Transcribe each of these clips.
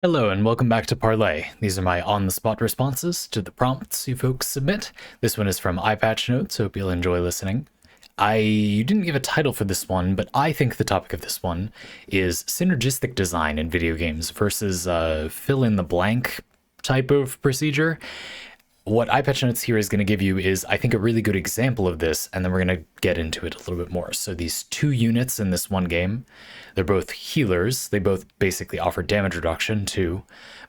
Hello and welcome back to Parley. These are my on-the-spot responses to the prompts you folks submit. This one is from EyePatchNotes, hope you'll enjoy listening. I didn't give a title for this one, but I think the topic of this one is synergistic design in video games versus fill-in-the-blank type of procedure. What EyePatchNotes here is going to give you is, I think, a really good example of this, and then we're going to get into it a little bit more. So these two units in this one game, they're both healers. They both basically offer damage reduction too,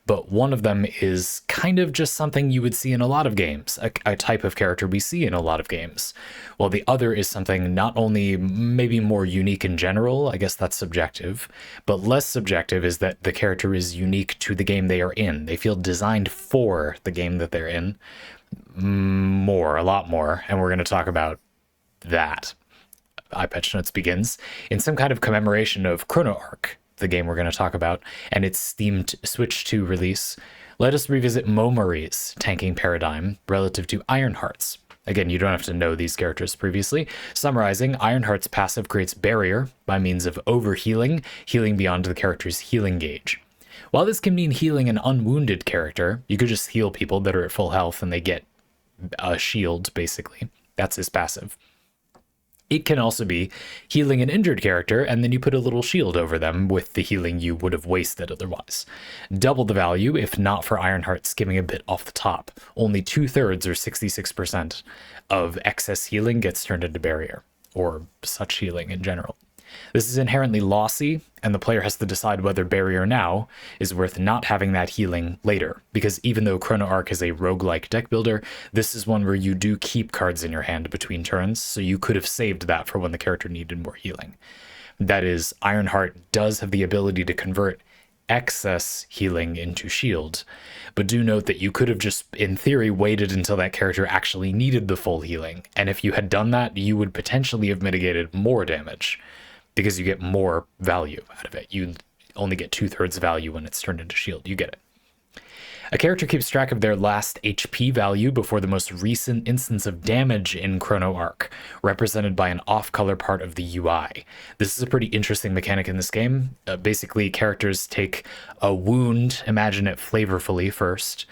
but one of them is kind of just something you would see in a lot of games, a type of character we see in a lot of games, while the other is something not only maybe more unique in general, I guess that's subjective, but less subjective is that the character is unique to the game they are in. They feel designed for the game that they're in a lot more, and we're going to talk about that. EyePatchNotes begins in some kind of commemoration of Chrono Ark, the game we're going to talk about, and its themed Switch 2 release. Let us revisit Momori's tanking paradigm relative to Ironheart's. Again, you don't have to know these characters previously. Summarizing, Ironheart's passive creates barrier by means of overhealing, healing beyond the character's healing gauge. While this can mean healing an unwounded character, you could just heal people that are at full health and they get a shield, basically. That's his passive. It can also be healing an injured character, and then you put a little shield over them with the healing you would have wasted otherwise. Double the value, if not for Ironheart skimming a bit off the top. Only 2/3 or 66% of excess healing gets turned into barrier, or such healing in general. This is inherently lossy, and the player has to decide whether barrier now is worth not having that healing later, because even though Chrono Ark is a roguelike deck builder, this is one where you do keep cards in your hand between turns, so you could have saved that for when the character needed more healing. That is, Ironheart does have the ability to convert excess healing into shield, but do note that you could have just, in theory, waited until that character actually needed the full healing, and if you had done that, you would potentially have mitigated more damage, because you get more value out of it. You only get 2/3 value when it's turned into shield. You get it. A character keeps track of their last HP value before the most recent instance of damage in Chrono Ark, represented by an off-color part of the UI. This is a pretty interesting mechanic in this game. Basically, characters take a wound, imagine it flavorfully first,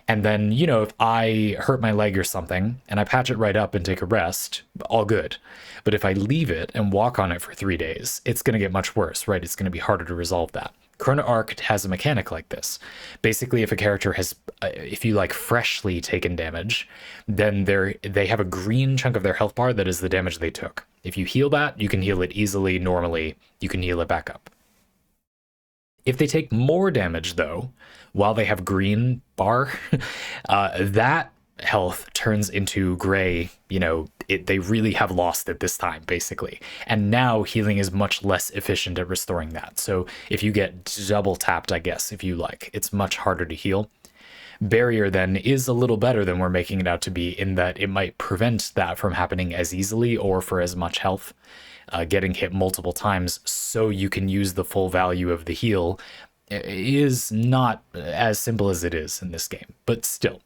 and then, if I hurt my leg or something, and I patch it right up and take a rest, all good. But if I leave it and walk on it for 3 days, it's going to get much worse, right? It's going to be harder to resolve that. Chrono Ark has a mechanic like this. Basically, if a character has, if you freshly taken damage, then they have a green chunk of their health bar that is the damage they took. If you heal that, you can heal it easily, normally, you can heal it back up. If they take more damage, though, while they have green bar, that health turns into gray. They really have lost it this time, basically. And now healing is much less efficient at restoring that. So if you get double tapped, I guess, if you like, it's much harder to heal. Barrier then is a little better than we're making it out to be, in that it might prevent that from happening as easily or for as much health. Getting hit multiple times so you can use the full value of the heal is not as simple as it is in this game, but still.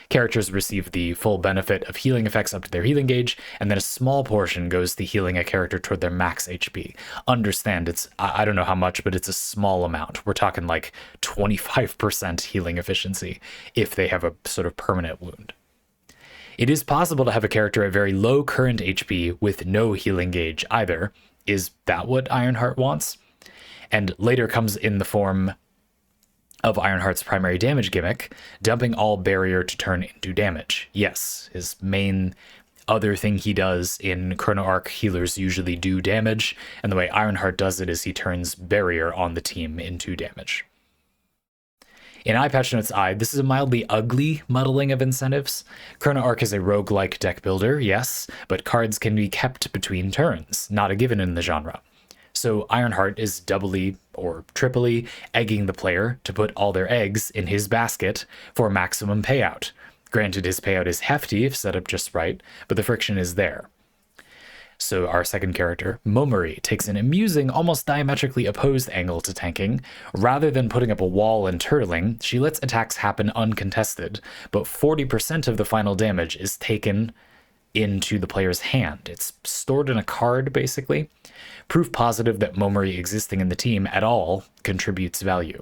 Characters receive the full benefit of healing effects up to their healing gauge, and then a small portion goes to healing a character toward their max HP. Understand, I don't know how much, but it's a small amount. We're talking 25% healing efficiency if they have a sort of permanent wound. It is possible to have a character at very low current HP with no healing gauge either. Is that what Ironheart wants? And later comes in the form of Ironheart's primary damage gimmick, dumping all barrier to turn into damage. Yes, his main other thing he does in Chrono Ark, healers usually do damage, and the way Ironheart does it is he turns barrier on the team into damage. In EyePatchNotes I, this is a mildly ugly muddling of incentives. Chrono Ark is a roguelike deck builder, yes, but cards can be kept between turns, not a given in the genre. So Ironheart is doubly or triply egging the player to put all their eggs in his basket for maximum payout. Granted, his payout is hefty if set up just right, but the friction is there. So our second character, Momori, takes an amusing, almost diametrically opposed angle to tanking. Rather than putting up a wall and turtling, she lets attacks happen uncontested, but 40% of the final damage is taken into the player's hand. It's stored in a card, basically. Proof positive that Momori existing in the team at all contributes value.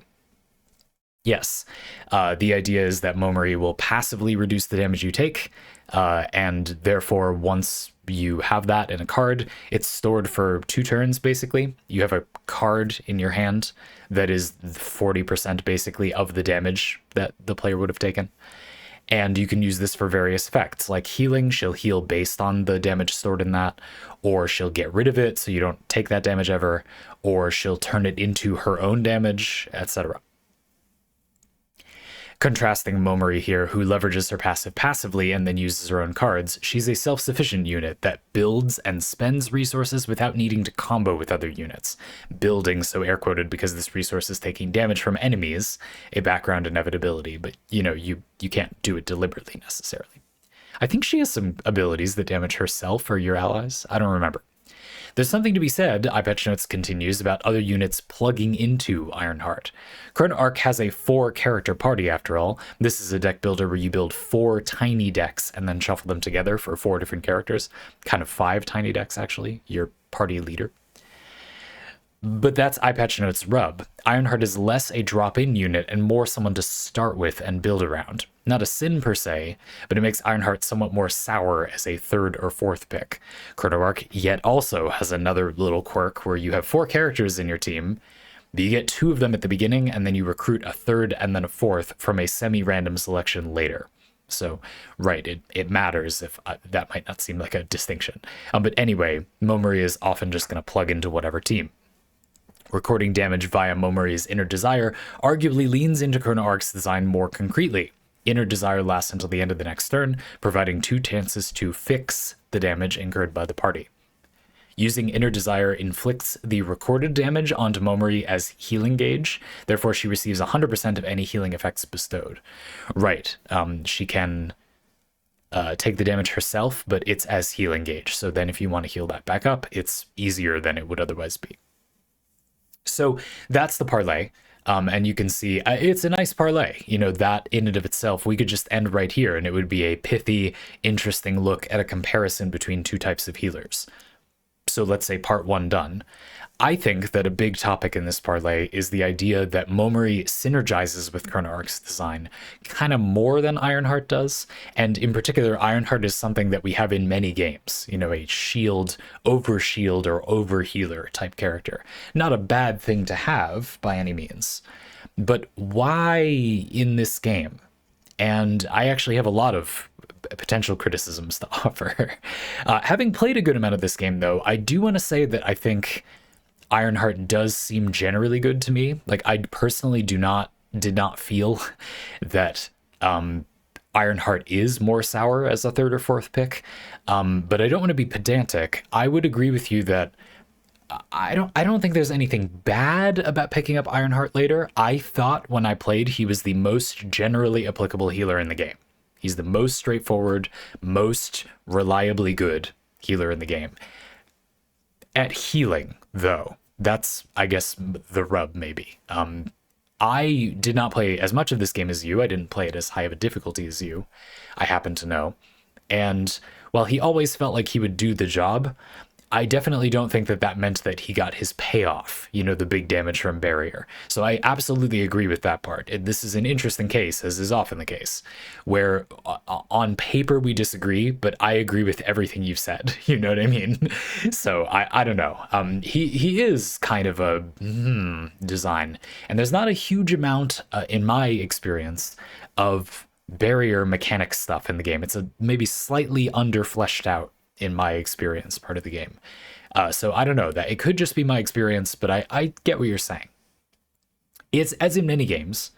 Yes. The idea is that Momori will passively reduce the damage you take, and therefore, once you have that in a card, it's stored for 2 turns, basically. You have a card in your hand that is 40% basically of the damage that the player would have taken. And you can use this for various effects, like healing. She'll heal based on the damage stored in that, or she'll get rid of it so you don't take that damage ever, or she'll turn it into her own damage, etc. Contrasting Momori here, who leverages her passive passively and then uses her own cards, she's a self-sufficient unit that builds and spends resources without needing to combo with other units. Building, so air quoted, because this resource is taking damage from enemies, a background inevitability, but you can't do it deliberately necessarily. I think she has some abilities that damage herself or your allies. I don't remember. There's something to be said, EyePatchNotes continues, about other units plugging into Ironheart. Chrono Ark has a 4-character party after all. This is a deck builder where you build 4 tiny decks and then shuffle them together for 4 different characters. Kind of 5 tiny decks, actually. Your party leader. But that's EyePatchNotes' rub. Ironheart is less a drop-in unit and more someone to start with and build around. Not a sin per se, but it makes Ironheart somewhat more sour as a 3rd or 4th pick. Chrono Ark yet also has another little quirk where you have 4 characters in your team, but you get 2 of them at the beginning and then you recruit a 3rd and then a 4th from a semi-random selection later. So, right, it matters if that might not seem like a distinction. But anyway, Momori is often just going to plug into whatever team. Recording damage via Momori's Inner Desire arguably leans into Chrono Ark's design more concretely. Inner Desire lasts until the end of the next turn, providing 2 chances to fix the damage incurred by the party. Using Inner Desire inflicts the recorded damage onto Momori as healing gauge, therefore she receives 100% of any healing effects bestowed. Right, she can take the damage herself, but it's as healing gauge, so then if you want to heal that back up, it's easier than it would otherwise be. So that's the parlay. And you can see it's a nice parlay. That in and of itself, we could just end right here and it would be a pithy, interesting look at a comparison between 2 types of healers. So let's say part 1 done. I think that a big topic in this parlay is the idea that Momori synergizes with Chrono Ark's design kind of more than Ironheart does. And in particular, Ironheart is something that we have in many games, a shield, over healer type character. Not a bad thing to have by any means. But why in this game? And I actually have a lot of potential criticisms to offer. Having played a good amount of this game, though, I do want to say that I think Ironheart does seem generally good to me. Like, I personally did not feel that Ironheart is more sour as a 3rd or 4th pick. But I don't want to be pedantic. I would agree with you that I don't think there's anything bad about picking up Ironheart later. I thought when I played he was the most generally applicable healer in the game. He's the most straightforward, most reliably good healer in the game. At healing, though, that's, I guess, the rub, maybe. I did not play as much of this game as you. I didn't play it as high of a difficulty as you, I happen to know. And while he always felt like he would do the job, I definitely don't think that meant that he got his payoff, the big damage from Barrier. So I absolutely agree with that part. This is an interesting case, as is often the case, where on paper we disagree, but I agree with everything you've said. You know what I mean? So I don't know. He is kind of a design, and there's not a huge amount, in my experience, of Barrier mechanic stuff in the game. It's maybe slightly under fleshed out in my experience part of the game. So I don't know, that it could just be my experience, but I get what you're saying. It's, as in many games,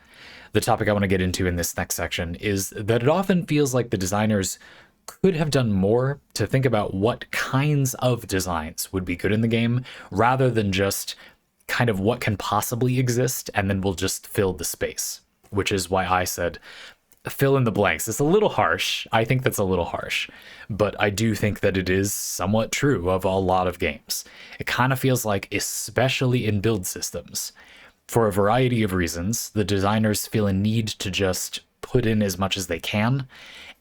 the topic I want to get into in this next section is that it often feels like the designers could have done more to think about what kinds of designs would be good in the game, rather than just kind of what can possibly exist and then we'll just fill the space, which is why I said fill in the blanks. It's a little harsh. I think that's a little harsh, but I do think that it is somewhat true of a lot of games. It kind of feels like, especially in build systems, for a variety of reasons, the designers feel a need to just put in as much as they can,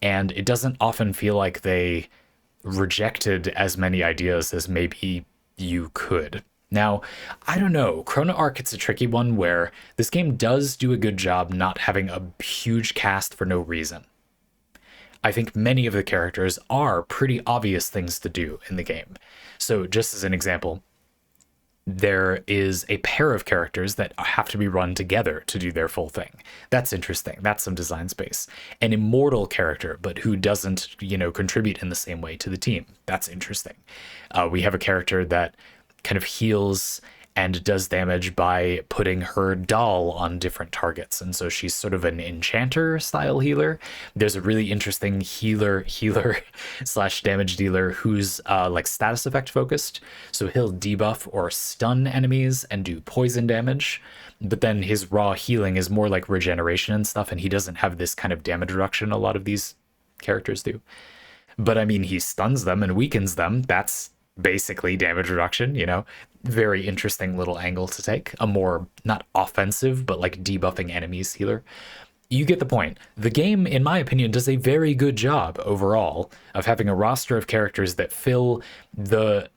and it doesn't often feel like they rejected as many ideas as maybe you could. Now, I don't know. Chrono Ark, it's a tricky one where this game does do a good job not having a huge cast for no reason. I think many of the characters are pretty obvious things to do in the game. So, just as an example, there is a pair of characters that have to be run together to do their full thing. That's interesting. That's some design space. An immortal character, but who doesn't, contribute in the same way to the team. That's interesting. We have a character that kind of heals and does damage by putting her doll on different targets. And so she's sort of an enchanter style healer. There's a really interesting healer slash damage dealer who's like status effect focused. So he'll debuff or stun enemies and do poison damage. But then his raw healing is more like regeneration and stuff. And he doesn't have this kind of damage reduction a lot of these characters do. But I mean, he stuns them and weakens them. That's basically damage reduction, very interesting little angle to take. A more not offensive but like debuffing enemies healer. You get the point. The game, in my opinion, does a very good job overall of having a roster of characters that fill the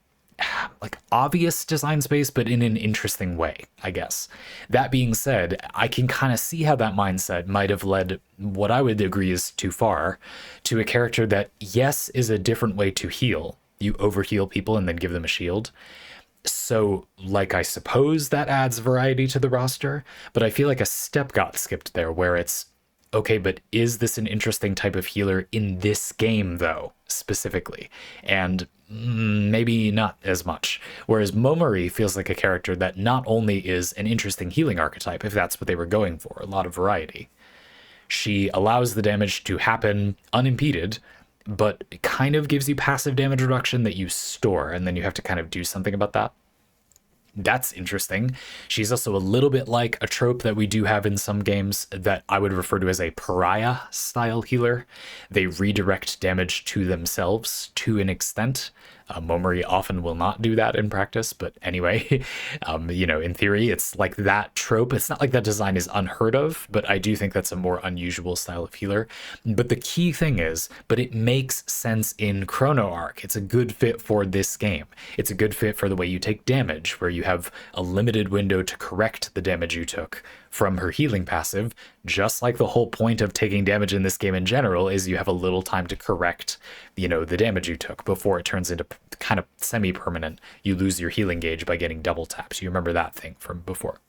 like obvious design space, but in an interesting way, I guess. That being said, I can kind of see how that mindset might have led what I would agree is too far to a character that, yes, is a different way to heal. You overheal people and then give them a shield. So, like, I suppose that adds variety to the roster, but I feel like a step got skipped there where it's, okay, but is this an interesting type of healer in this game, though, specifically? And maybe not as much. Whereas Momori feels like a character that not only is an interesting healing archetype, if that's what they were going for, a lot of variety. She allows the damage to happen unimpeded, but it kind of gives you passive damage reduction that you store, and then you have to kind of do something about that. That's interesting. She's also a little bit like a trope that we do have in some games that I would refer to as a pariah style healer. They redirect damage to themselves to an extent. Momori often will not do that in practice, but anyway, in theory, it's like that trope. It's not like that design is unheard of, but I do think that's a more unusual style of healer. But the key thing is, but it makes sense in Chrono Ark. It's a good fit for this game. It's a good fit for the way you take damage, where you have a limited window to correct the damage you took from her healing passive, just like the whole point of taking damage in this game in general is you have a little time to correct, the damage you took before it turns into kind of semi-permanent. You lose your healing gauge by getting double taps. You remember that thing from before.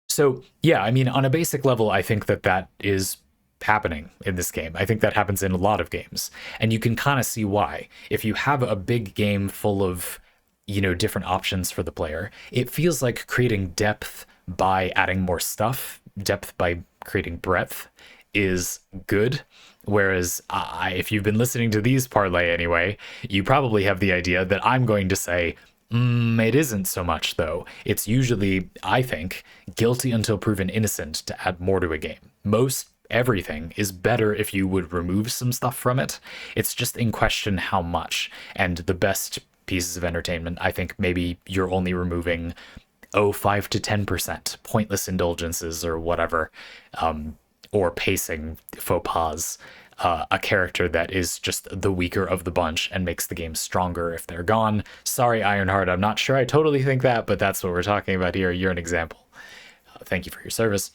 So yeah, I mean, on a basic level, I think that is happening in this game. I think that happens in a lot of games, and you can kind of see why. If you have a big game full of different options for the player, it feels like creating depth by adding more stuff, depth by creating breadth is good. Whereas if you've been listening to these parlay anyway, you probably have the idea that I'm going to say, it isn't so much though. It's usually, I think, guilty until proven innocent to add more to a game. Most everything is better if you would remove some stuff from it. It's just in question how much. And the best pieces of entertainment, I think maybe you're only removing 5 to 10% pointless indulgences or whatever, or pacing faux pas, a character that is just the weaker of the bunch and makes the game stronger if they're gone. Sorry, Ironheart, I'm not sure I totally think that, but that's what we're talking about here. You're an example. Thank you for your service.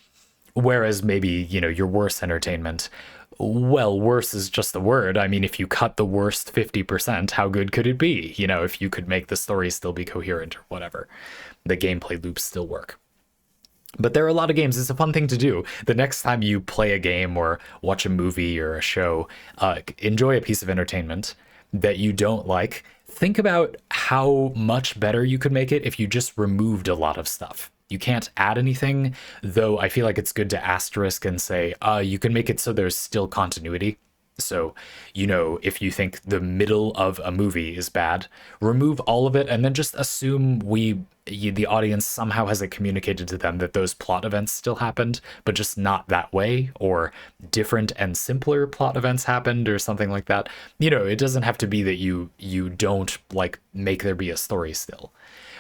Whereas maybe, your worst entertainment, well, worse is just the word. I mean, if you cut the worst 50%, how good could it be? If you could make the story still be coherent or whatever, the gameplay loops still work. But there are a lot of games. It's a fun thing to do. The next time you play a game or watch a movie or a show, enjoy a piece of entertainment that you don't like. Think about how much better you could make it if you just removed a lot of stuff. You can't add anything, though I feel like it's good to asterisk and say, you can make it so there's still continuity. So, if you think the middle of a movie is bad, remove all of it and then just assume the audience somehow has it communicated to them that those plot events still happened, but just not that way, or different and simpler plot events happened or something like that. It doesn't have to be that you don't make there be a story still,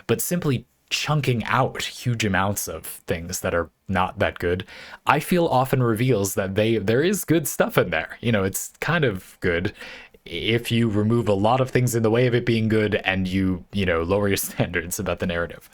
but simply chunking out huge amounts of things that are not that good, I feel often reveals that there is good stuff in there. It's kind of good if you remove a lot of things in the way of it being good and you know, lower your standards about the narrative.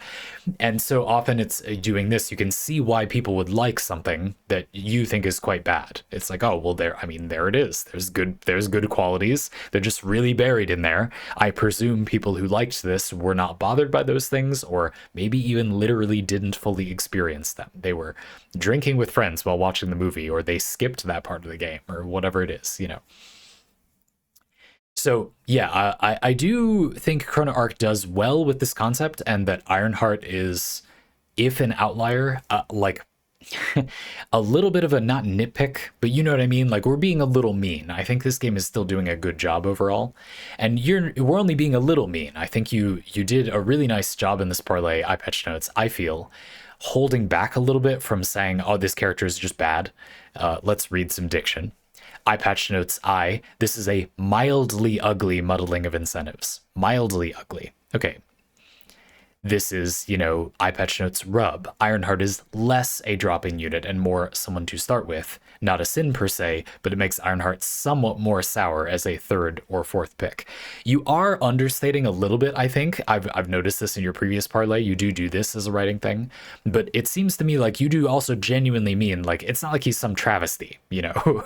And so often it's doing this, you can see why people would like something that you think is quite bad. It's like, oh, well, there, I mean, there it is. There's good qualities. They're just really buried in there. I presume people who liked this were not bothered by those things, or maybe even literally didn't fully experience them. They were drinking with friends while watching the movie, or they skipped that part of the game, or whatever it is, you know. So yeah, I do think Chrono Ark does well with this concept, and that Ironheart is, if an outlier, like a little bit of a, not nitpick, but you know what I mean? Like, we're being a little mean. I think this game is still doing a good job overall. And we're only being a little mean. I think you did a really nice job in this parlay, EyePatchNotes, I feel, holding back a little bit from saying, oh, this character is just bad. Let's read some diction. EyePatchNotes I, this is a mildly ugly muddling of incentives. Mildly ugly. Okay. This is, you know, EyePatchNotes rub. Ironheart is less a dropping unit and more someone to start with. Not a sin per se, but it makes Ironheart somewhat more sour as a third or fourth pick. You are understating a little bit, I think. I've noticed this in your previous parlay. You do this as a writing thing. But it seems to me like you do also genuinely mean, like, it's not like he's some travesty, you know?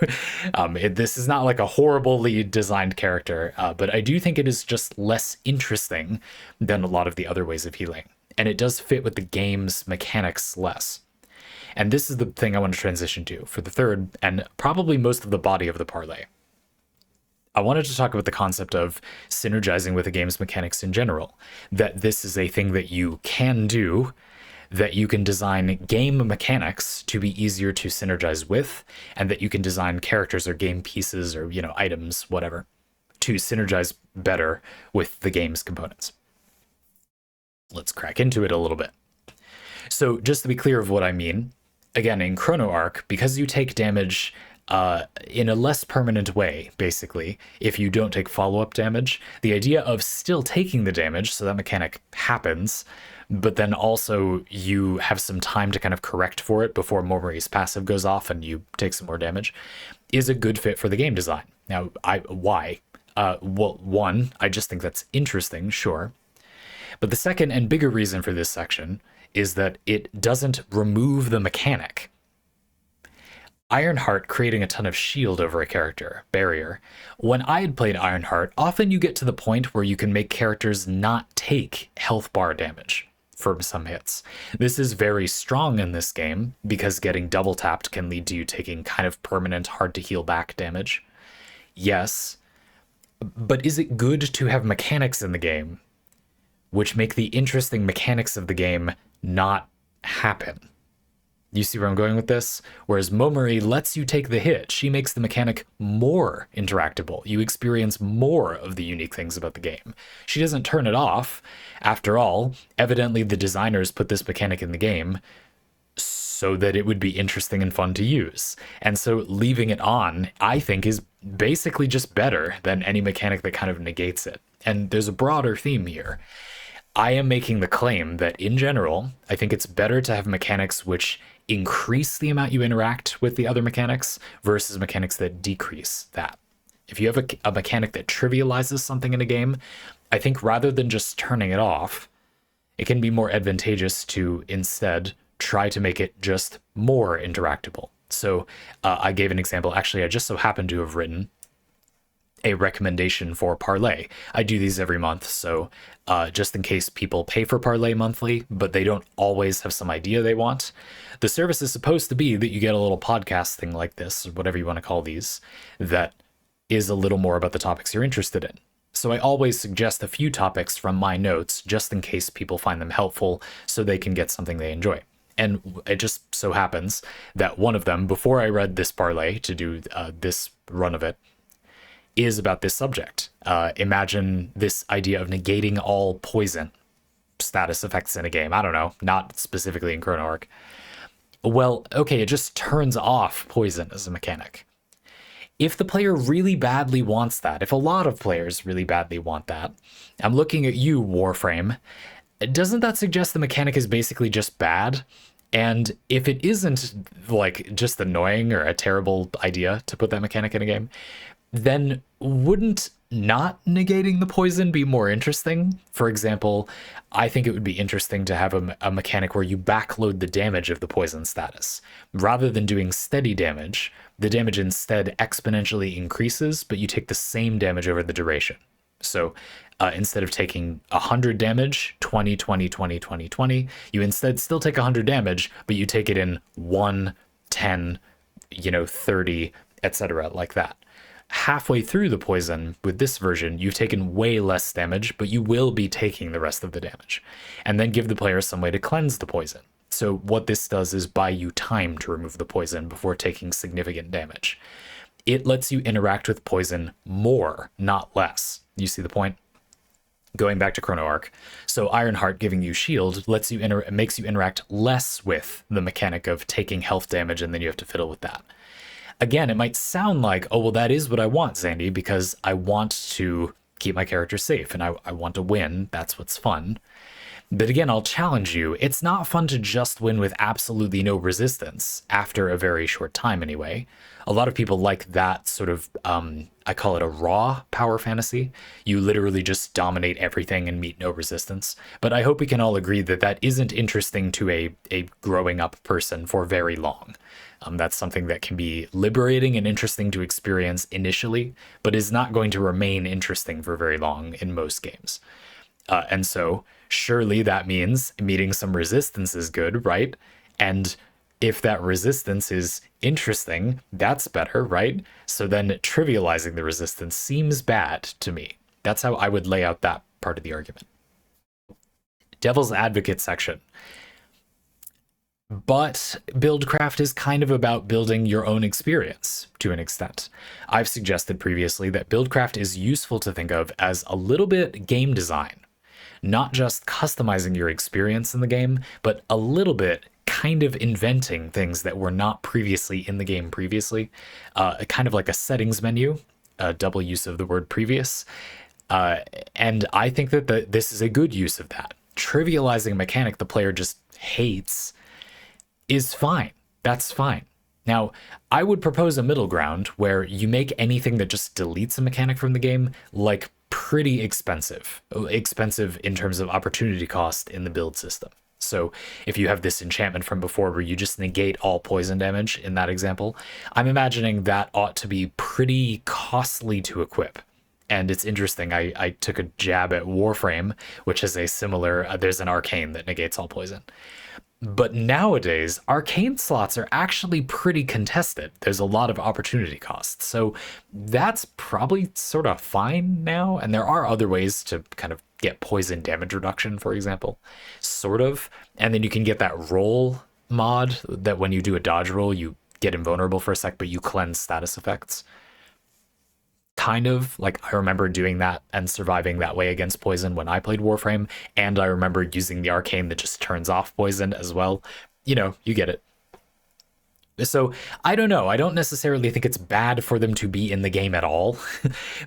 This is not like a horribly designed character, but I do think it is just less interesting than a lot of the other ways of healing. And it does fit with the game's mechanics less. And this is the thing I want to transition to for the third, and probably most of the body of the parlay. I wanted to talk about the concept of synergizing with the game's mechanics in general. That this is a thing that you can do, that you can design game mechanics to be easier to synergize with, and that you can design characters or game pieces or, you know, items, whatever, to synergize better with the game's components. Let's crack into it a little bit. So just to be clear of what I mean, again, in Chrono Ark, because you take damage in a less permanent way, basically, if you don't take follow-up damage, the idea of still taking the damage, so that mechanic happens, but then also you have some time to kind of correct for it before Momori's passive goes off and you take some more damage, is a good fit for the game design. Now, why? Well, one, I just think that's interesting, sure. But the second and bigger reason for this section is that it doesn't remove the mechanic. Ironheart creating a ton of shield over a character, barrier. When I had played Ironheart, often you get to the point where you can make characters not take health bar damage from some hits. This is very strong in this game because getting double tapped can lead to you taking kind of permanent, hard to heal back damage. Yes, but is it good to have mechanics in the game which make the interesting mechanics of the game not happen? You see where I'm going with this? Whereas Momori lets you take the hit, she makes the mechanic more interactable. You experience more of the unique things about the game. She doesn't turn it off. After all, evidently the designers put this mechanic in the game so that it would be interesting and fun to use. And so leaving it on, I think, is basically just better than any mechanic that kind of negates it. And there's a broader theme here. I am making the claim that, in general, I think it's better to have mechanics which increase the amount you interact with the other mechanics versus mechanics that decrease that. If you have a mechanic that trivializes something in a game, I think rather than just turning it off, it can be more advantageous to instead try to make it just more interactable. So I gave an example. Actually, I just so happened to have written a recommendation for Parley. I do these every month, so just in case people pay for Parley monthly, but they don't always have some idea they want, the service is supposed to be that you get a little podcast thing like this, or whatever you want to call these, that is a little more about the topics you're interested in. So I always suggest a few topics from my notes, just in case people find them helpful, so they can get something they enjoy. And it just so happens that one of them, before I read this Parley to do this run of it, is about this subject. Imagine this idea of negating all poison status effects in a game. I don't know, not specifically in Chrono Ark. Well, okay, it just turns off poison as a mechanic. If the player really badly wants that, if a lot of players really badly want that, I'm looking at you, Warframe, doesn't that suggest the mechanic is basically just bad? And if it isn't like just annoying or a terrible idea to put that mechanic in a game, then wouldn't not negating the poison be more interesting? For example, I think it would be interesting to have a mechanic where you backload the damage of the poison status. Rather than doing steady damage, the damage instead exponentially increases, but you take the same damage over the duration. So instead of taking 100 damage, 20, 20, 20, 20, 20, you instead still take 100 damage, but you take it in 1, 10, 30, etc., like that. Halfway through the poison with this version, you've taken way less damage, but you will be taking the rest of the damage. And then give the player some way to cleanse the poison. So what this does is buy you time to remove the poison before taking significant damage. It lets you interact with poison more, not less. You see the point? Going back to Chrono Ark, so Ironheart giving you shield makes you interact less with the mechanic of taking health damage, and then you have to fiddle with that. Again, it might sound like, oh, well, that is what I want, Zandy, because I want to keep my character safe and I want to win. That's what's fun. But again, I'll challenge you. It's not fun to just win with absolutely no resistance after a very short time anyway. A lot of people like that sort of, I call it a raw power fantasy. You literally just dominate everything and meet no resistance. But I hope we can all agree that that isn't interesting to a growing up person for very long. That's something that can be liberating and interesting to experience initially, but is not going to remain interesting for very long in most games. And so surely that means meeting some resistance is good, right? And if that resistance is interesting, that's better, right? So then trivializing the resistance seems bad to me. That's how I would lay out that part of the argument. Devil's advocate section. But Buildcraft is kind of about building your own experience to an extent. I've suggested previously that Buildcraft is useful to think of as a little bit game design. Not just customizing your experience in the game, but a little bit kind of inventing things that were not previously in the game previously. Kind of like a settings menu, a double use of the word previous. And I think that this is a good use of that. Trivializing a mechanic the player just hates is fine. That's fine. Now, I would propose a middle ground where you make anything that just deletes a mechanic from the game, like, pretty expensive. Expensive in terms of opportunity cost in the build system. So if you have this enchantment from before where you just negate all poison damage in that example, I'm imagining that ought to be pretty costly to equip. And it's interesting, I took a jab at Warframe, which is a similar, there's an arcane that negates all poison. But nowadays, arcane slots are actually pretty contested. There's a lot of opportunity costs. So that's probably sort of fine now. And there are other ways to kind of get poison damage reduction, for example. Sort of. And then you can get that roll mod that when you do a dodge roll, you get invulnerable for a sec, but you cleanse status effects. Kind of, like, I remember doing that and surviving that way against poison when I played Warframe, and I remember using the arcane that just turns off poison as well. You know, you get it. So I don't know. I don't necessarily think it's bad for them to be in the game at all,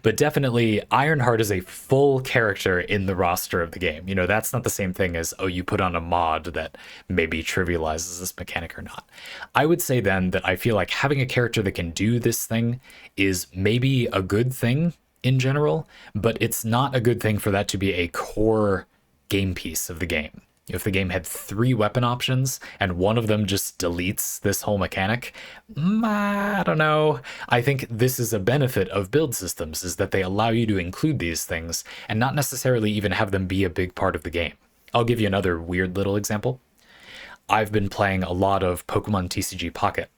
but definitely Ironheart is a full character in the roster of the game. You know, that's not the same thing as, oh, you put on a mod that maybe trivializes this mechanic or not. I would say then that I feel like having a character that can do this thing is maybe a good thing in general, but it's not a good thing for that to be a core game piece of the game. If the game had 3 weapon options and one of them just deletes this whole mechanic, I don't know. I think this is a benefit of build systems, is that they allow you to include these things and not necessarily even have them be a big part of the game. I'll give you another weird little example. I've been playing a lot of Pokemon TCG Pocket,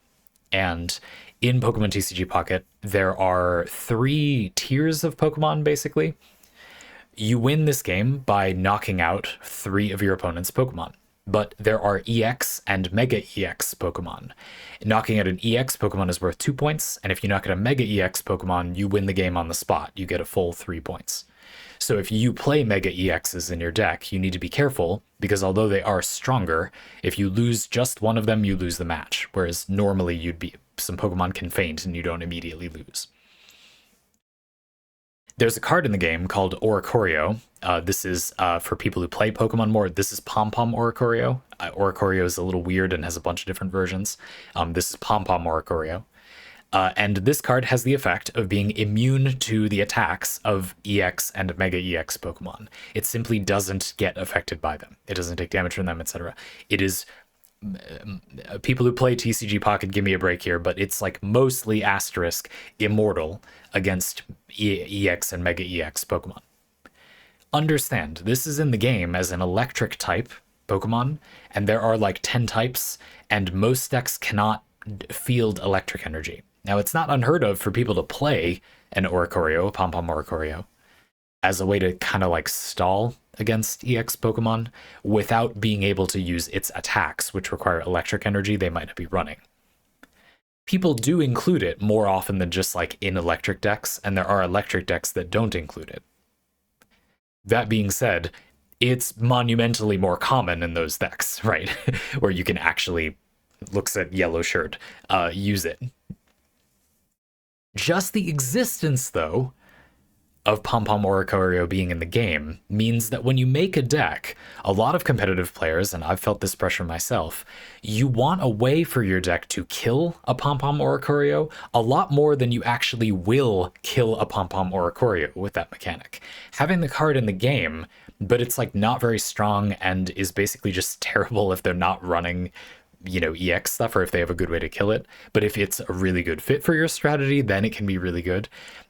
and in Pokemon TCG Pocket, there are 3 tiers of Pokemon, basically. You win this game by knocking out 3 of your opponent's Pokemon, but there are EX and Mega EX Pokemon. Knocking out an EX Pokemon is worth 2 points, and if you knock out a Mega EX Pokemon, you win the game on the spot. You get a full 3 points. So if you play Mega EXs in your deck, you need to be careful, because although they are stronger, if you lose just one of them, you lose the match, whereas normally some Pokemon can faint and you don't immediately lose. There's a card in the game called Oricorio. This is for people who play Pokemon more. This is Pom Pom Oricorio. Oricorio is a little weird and has a bunch of different versions. This is Pom Pom Oricorio. And this card has the effect of being immune to the attacks of EX and Mega EX Pokemon. It simply doesn't get affected by them. It doesn't take damage from them, etc. It is people who play TCG Pocket, give me a break here, but it's like mostly asterisk immortal against EX and Mega EX Pokemon. Understand, this is in the game as an electric type Pokemon, and there are like 10 types, and most decks cannot field electric energy. Now, it's not unheard of for people to play an Oricorio, a Pom-Pom Oricorio, as a way to kind of like stall against EX Pokemon without being able to use its attacks, which require electric energy they might not be running. People do include it more often than just like in electric decks, and there are electric decks that don't include it. That being said, it's monumentally more common in those decks, right? Where you can actually, looks at yellow shirt, use it. Just the existence, though, of Pom-Pom Oricorio being in the game means that when you make a deck, a lot of competitive players, and I've felt this pressure myself, you want a way for your deck to kill a Pom-Pom Oricorio a lot more than you actually will kill a Pom-Pom Oricorio with that mechanic. Having the card in the game, but it's like not very strong and is basically just terrible if they're not running, you know, EX stuff, or if they have a good way to kill it. But if it's a really good fit for your strategy, then it can be really good,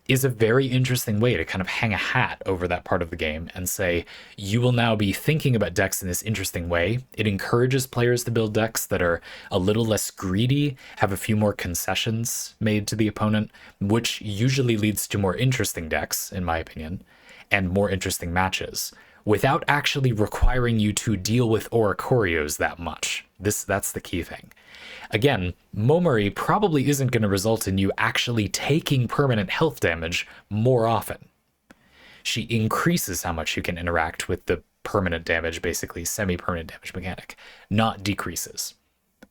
is a very interesting way to kind of hang a hat over that part of the game and say, you will now be thinking about decks in this interesting way. It encourages players to build decks that are a little less greedy, have a few more concessions made to the opponent, which usually leads to more interesting decks, in my opinion, and more interesting matches, without actually requiring you to deal with Oricorios that much. That's the key thing. Again, Momori probably isn't going to result in you actually taking permanent health damage more often. She increases how much you can interact with the permanent damage, basically semi-permanent damage mechanic, not decreases.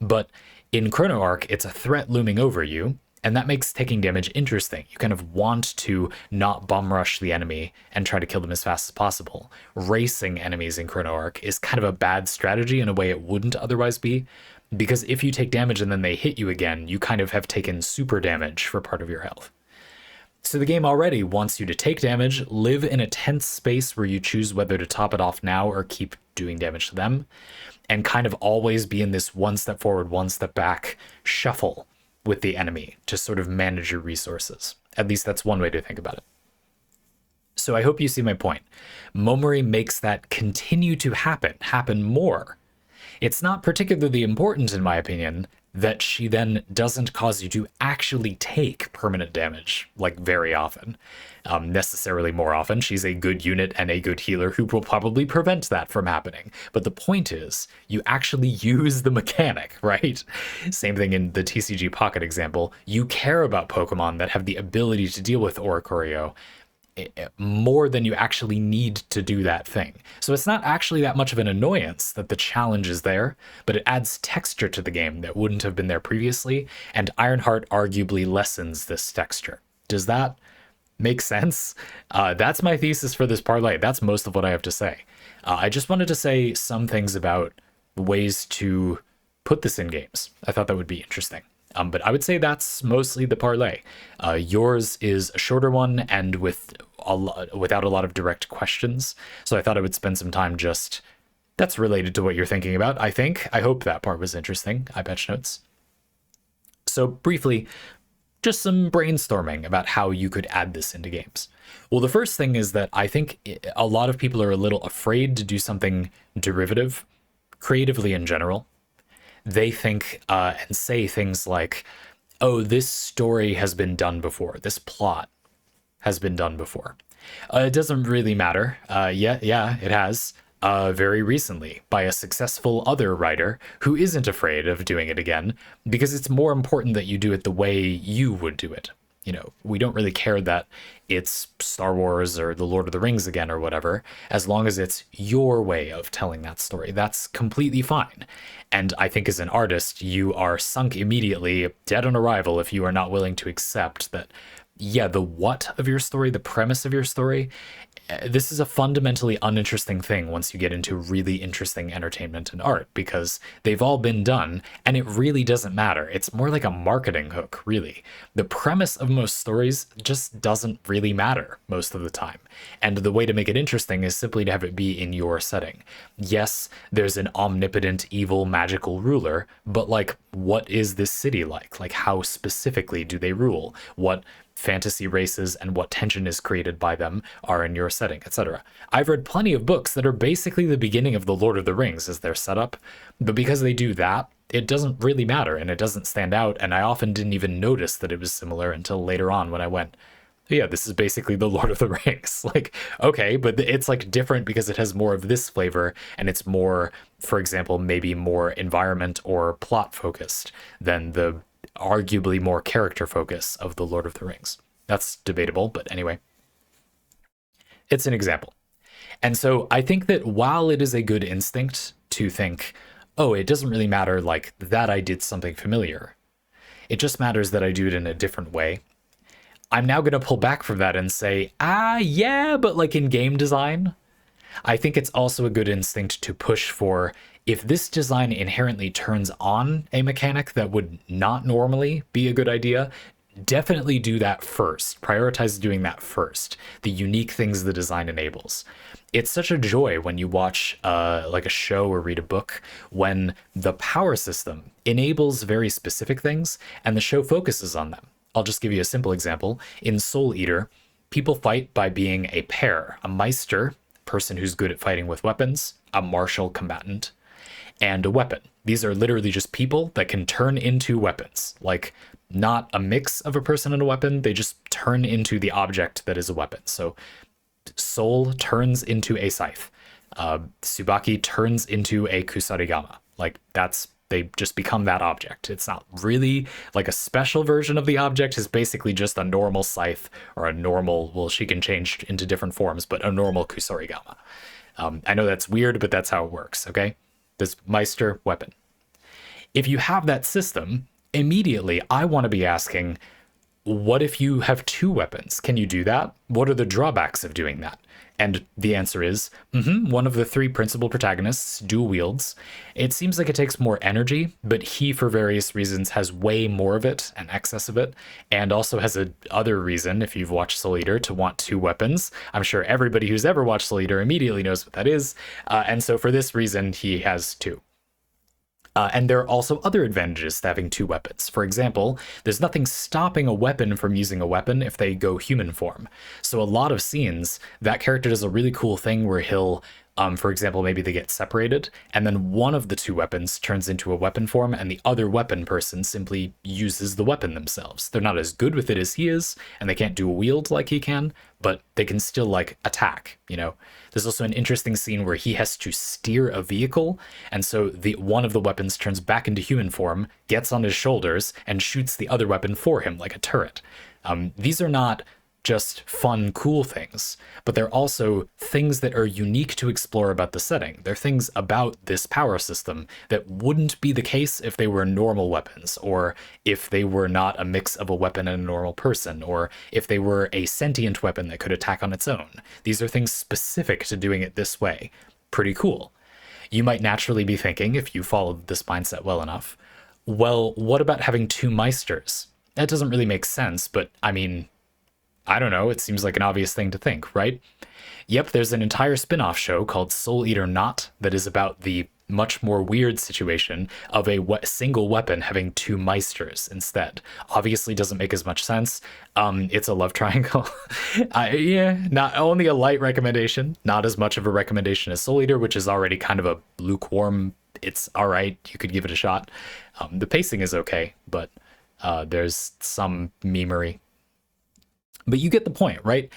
But in Chrono Ark, it's a threat looming over you, and that makes taking damage interesting. You kind of want to not bum rush the enemy and try to kill them as fast as possible. Racing enemies in Chrono Ark is kind of a bad strategy in a way it wouldn't otherwise be, because if you take damage and then they hit you again, you kind of have taken super damage for part of your health. So the game already wants you to take damage, live in a tense space where you choose whether to top it off now or keep doing damage to them, and kind of always be in this one step forward, one step back shuffle with the enemy to sort of manage your resources. At least that's one way to think about it. So I hope you see my point. Momori makes that continue to happen more. It's not particularly important, in my opinion, that she then doesn't cause you to actually take permanent damage, like very often. Necessarily more often. She's a good unit and a good healer who will probably prevent that from happening. But the point is, you actually use the mechanic, right? Same thing in the TCG Pocket example. You care about Pokemon that have the ability to deal with Oricorio more than you actually need to do that thing. So it's not actually that much of an annoyance that the challenge is there, but it adds texture to the game that wouldn't have been there previously, and Ironheart arguably lessens this texture. Does that make sense? That's my thesis for this parlay. That's most of what I have to say. I just wanted to say some things about ways to put this in games. I thought that would be interesting. But I would say that's mostly the parlay. Yours is a shorter one and without a lot of direct questions. So I thought I would spend some time just that's related to what you're thinking about, I think. I hope that part was interesting. EyePatchNotes. So briefly, just some brainstorming about how you could add this into games. Well, the first thing is that I think a lot of people are a little afraid to do something derivative, creatively in general. They think and say things like, oh, this story has been done before. This plot has been done before. It doesn't really matter. Yeah, it has. Very recently by a successful other writer who isn't afraid of doing it again, because it's more important that you do it the way you would do it. You know, we don't really care that it's Star Wars or The Lord of the Rings again or whatever, as long as it's your way of telling that story. That's completely fine. And I think as an artist, you are sunk immediately, dead on arrival, if you are not willing to accept that yeah, the what of your story, the premise of your story, this is a fundamentally uninteresting thing once you get into really interesting entertainment and art, because they've all been done and it really doesn't matter. It's more like a marketing hook, really. The premise of most stories just doesn't really matter most of the time. And the way to make it interesting is simply to have it be in your setting. Yes, there's an omnipotent, evil, magical ruler, but like, what is this city like? Like, how specifically do they rule? What fantasy races and what tension is created by them are in your setting, etc. I've read plenty of books that are basically the beginning of the Lord of the Rings as their setup, but because they do that, it doesn't really matter and it doesn't stand out, and I often didn't even notice that it was similar until later on when I went, yeah, this is basically the Lord of the Rings. Like, okay, but it's like different because it has more of this flavor and it's more, for example, maybe more environment or plot focused than the arguably more character focus of the Lord of the Rings. That's debatable, but anyway, it's an example. And so I think that while it is a good instinct to think, oh, it doesn't really matter like that I did something familiar, it just matters that I do it in a different way. I'm now going to pull back from that and say, yeah, but like in game design, I think it's also a good instinct to push for, if this design inherently turns on a mechanic that would not normally be a good idea, definitely do that first. Prioritize doing that first. The unique things the design enables. It's such a joy when you watch like a show or read a book when the power system enables very specific things and the show focuses on them. I'll just give you a simple example. In Soul Eater, people fight by being a pair, a Meister, person who's good at fighting with weapons, a martial combatant, and a weapon. These are literally just people that can turn into weapons, like not a mix of a person and a weapon. They just turn into the object that is a weapon. So Soul turns into a scythe. Tsubaki turns into a kusarigama. Like they just become that object. It's not really like a special version of the object. It's basically just a normal scythe or a normal, well, she can change into different forms, but a normal kusarigama. I know that's weird, but that's how it works, okay? This Meister weapon. If you have that system, immediately I want to be asking, what if you have two weapons? Can you do that? What are the drawbacks of doing that? And the answer is, one of the three principal protagonists dual wields. It seems like it takes more energy, but he, for various reasons, has way more of it, an excess of it, and also has a other reason, if you've watched Soul Eater, to want two weapons. I'm sure everybody who's ever watched Soul Eater immediately knows what that is. And so for this reason, he has two. And there are also other advantages to having two weapons. For example, there's nothing stopping a weapon from using a weapon if they go human form. So a lot of scenes, that character does a really cool thing where he'll, for example, maybe they get separated, and then one of the two weapons turns into a weapon form, and the other weapon person simply uses the weapon themselves. They're not as good with it as he is, and they can't dual wield like he can, but they can still, like, attack, you know? There's also an interesting scene where he has to steer a vehicle, and so one of the weapons turns back into human form, gets on his shoulders, and shoots the other weapon for him, like a turret. These are not just fun, cool things, but they're also things that are unique to explore about the setting. They're things about this power system that wouldn't be the case if they were normal weapons, or if they were not a mix of a weapon and a normal person, or if they were a sentient weapon that could attack on its own. These are things specific to doing it this way. Pretty cool. You might naturally be thinking, if you followed this mindset well enough, well, what about having two Meisters? That doesn't really make sense, but I mean, I don't know, it seems like an obvious thing to think, right? Yep, there's an entire spin-off show called Soul Eater Not that is about the much more weird situation of a single weapon having two Meisters instead. Obviously doesn't make as much sense. It's a love triangle. Yeah, not only a light recommendation, not as much of a recommendation as Soul Eater, which is already kind of a lukewarm, it's all right, you could give it a shot. The pacing is okay, but there's some memery. But you get the point, right?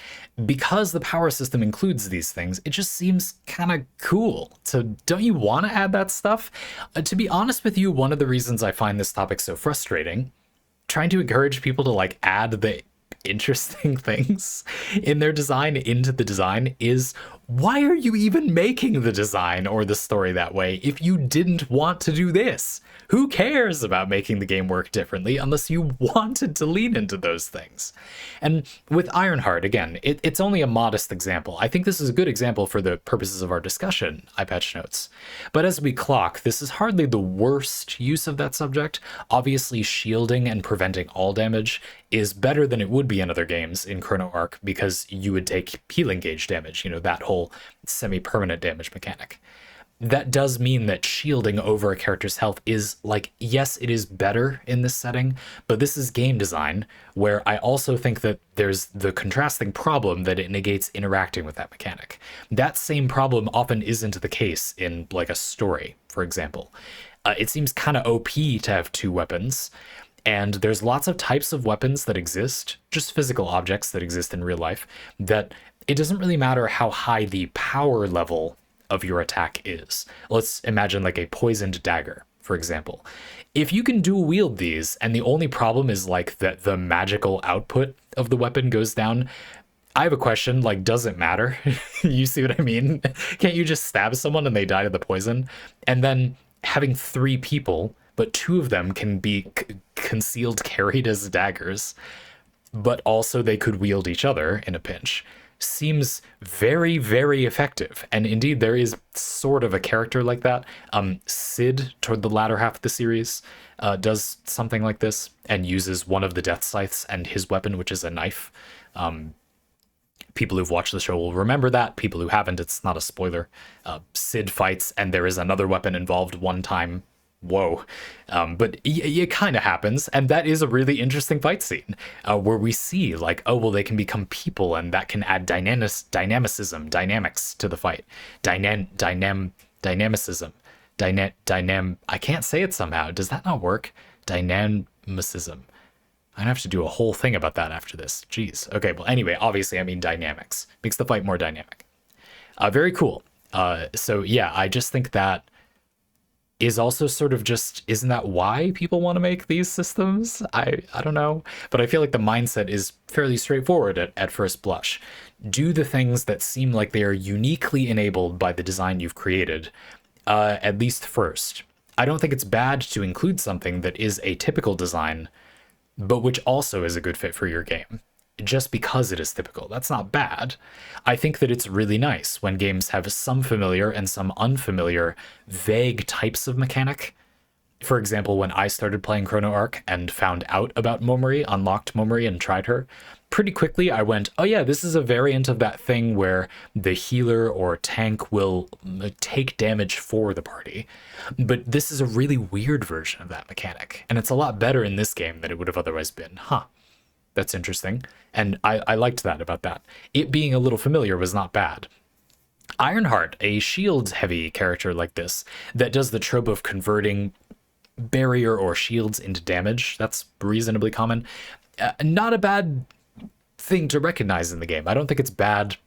Because the power system includes these things, it just seems kind of cool. So don't you want to add that stuff? To be honest with you, one of the reasons I find this topic so frustrating, trying to encourage people to like add the interesting things in their design into the design, is why are you even making the design or the story that way if you didn't want to do this? Who cares about making the game work differently unless you wanted to lean into those things? And with Ironheart, again, it's only a modest example. I think this is a good example for the purposes of our discussion, EyePatchNotes. But as we clock, this is hardly the worst use of that subject. Obviously, shielding and preventing all damage is better than it would be in other games in Chrono Ark because you would take healing gauge damage, that whole semi-permanent damage mechanic. That does mean that shielding over a character's health is yes, it is better in this setting, but this is game design where I also think that there's the contrasting problem that it negates interacting with that mechanic. That same problem often isn't the case in a story, for example. It seems kind of OP to have two weapons, and there's lots of types of weapons that exist, just physical objects that exist in real life, that it doesn't really matter how high the power level of your attack is. Let's imagine a poisoned dagger, for example. If you can dual wield these and the only problem is that the magical output of the weapon goes down, I have a question, does it matter? You see what I mean? Can't you just stab someone and they die to the poison? And then having 3 people, but 2 of them can be concealed carried as daggers, but also they could wield each other in a pinch, seems very, very effective. And indeed, there is sort of a character like that. Sid, toward the latter half of the series, does something like this and uses one of the death scythes and his weapon, which is a knife. People who've watched the show will remember that. People who haven't, it's not a spoiler. Sid fights and there is another weapon involved one time. Whoa. But it kind of happens, and that is a really interesting fight scene where we see they can become people, and that can add dynamics to the fight. Dynamicism. I can't say it somehow. Does that not work? Dynamicism. I'm gonna have to do a whole thing about that after this. Jeez. Okay, well, anyway, obviously I mean dynamics. Makes the fight more dynamic. Very cool. So yeah, I just think that is also sort of just, isn't that why people want to make these systems? I don't know, but I feel like the mindset is fairly straightforward at first blush. Do the things that seem like they are uniquely enabled by the design you've created, at least first. I don't think it's bad to include something that is a typical design, but which also is a good fit for your game. Just because it is typical. That's not bad. I think that it's really nice when games have some familiar and some unfamiliar, vague types of mechanic. For example, when I started playing Chrono Ark and found out about Momori, unlocked Momori and tried her, pretty quickly I went, oh yeah, this is a variant of that thing where the healer or tank will take damage for the party. But this is a really weird version of that mechanic, and it's a lot better in this game than it would have otherwise been. Huh. That's interesting. And I liked that about that. It being a little familiar was not bad. Ironheart, a shield-heavy character like this, that does the trope of converting barrier or shields into damage, that's reasonably common. Not a bad thing to recognize in the game. I don't think it's bad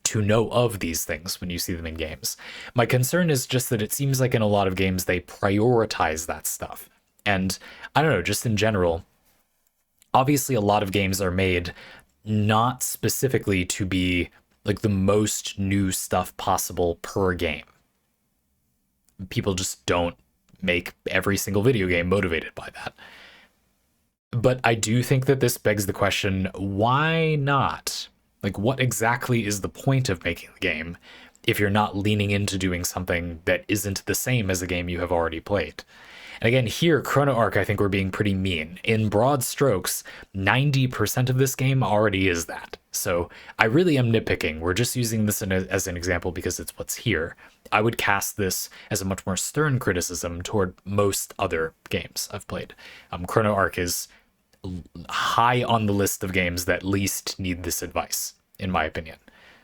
to know of these things when you see them in games. My concern is just that it seems like in a lot of games they prioritize that stuff. And I don't know, just in general, obviously a lot of games are made not specifically to be the most new stuff possible per game. People just don't make every single video game motivated by that. But I do think that this begs the question, why not? What exactly is the point of making the game if you're not leaning into doing something that isn't the same as a game you have already played? And again, here, Chrono Ark, I think we're being pretty mean. In broad strokes, 90% of this game already is that. So I really am nitpicking. We're just using this as an example because it's what's here. I would cast this as a much more stern criticism toward most other games I've played. Chrono Ark is high on the list of games that least need this advice, in my opinion,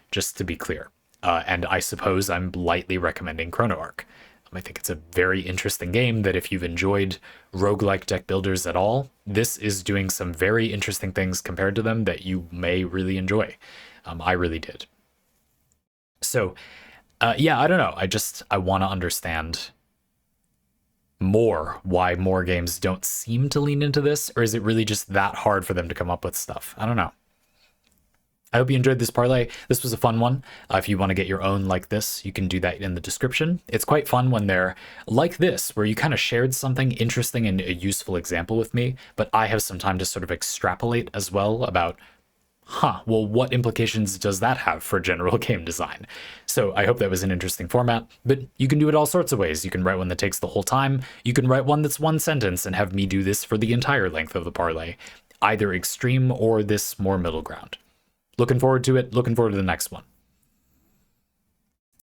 just to be clear. And I suppose I'm lightly recommending Chrono Ark. I think it's a very interesting game that if you've enjoyed roguelike deck builders at all, this is doing some very interesting things compared to them that you may really enjoy. I really did. So, yeah, I don't know. I want to understand more why more games don't seem to lean into this, or is it really just that hard for them to come up with stuff? I don't know. I hope you enjoyed this parlay. This was a fun one. If you want to get your own like this, you can do that in the description. It's quite fun when they're like this, where you kind of shared something interesting and a useful example with me, but I have some time to sort of extrapolate as well about, well, what implications does that have for general game design? So I hope that was an interesting format, but you can do it all sorts of ways. You can write one that takes the whole time. You can write one that's one sentence and have me do this for the entire length of the parlay, either extreme or this more middle ground. Looking forward to it. Looking forward to the next one.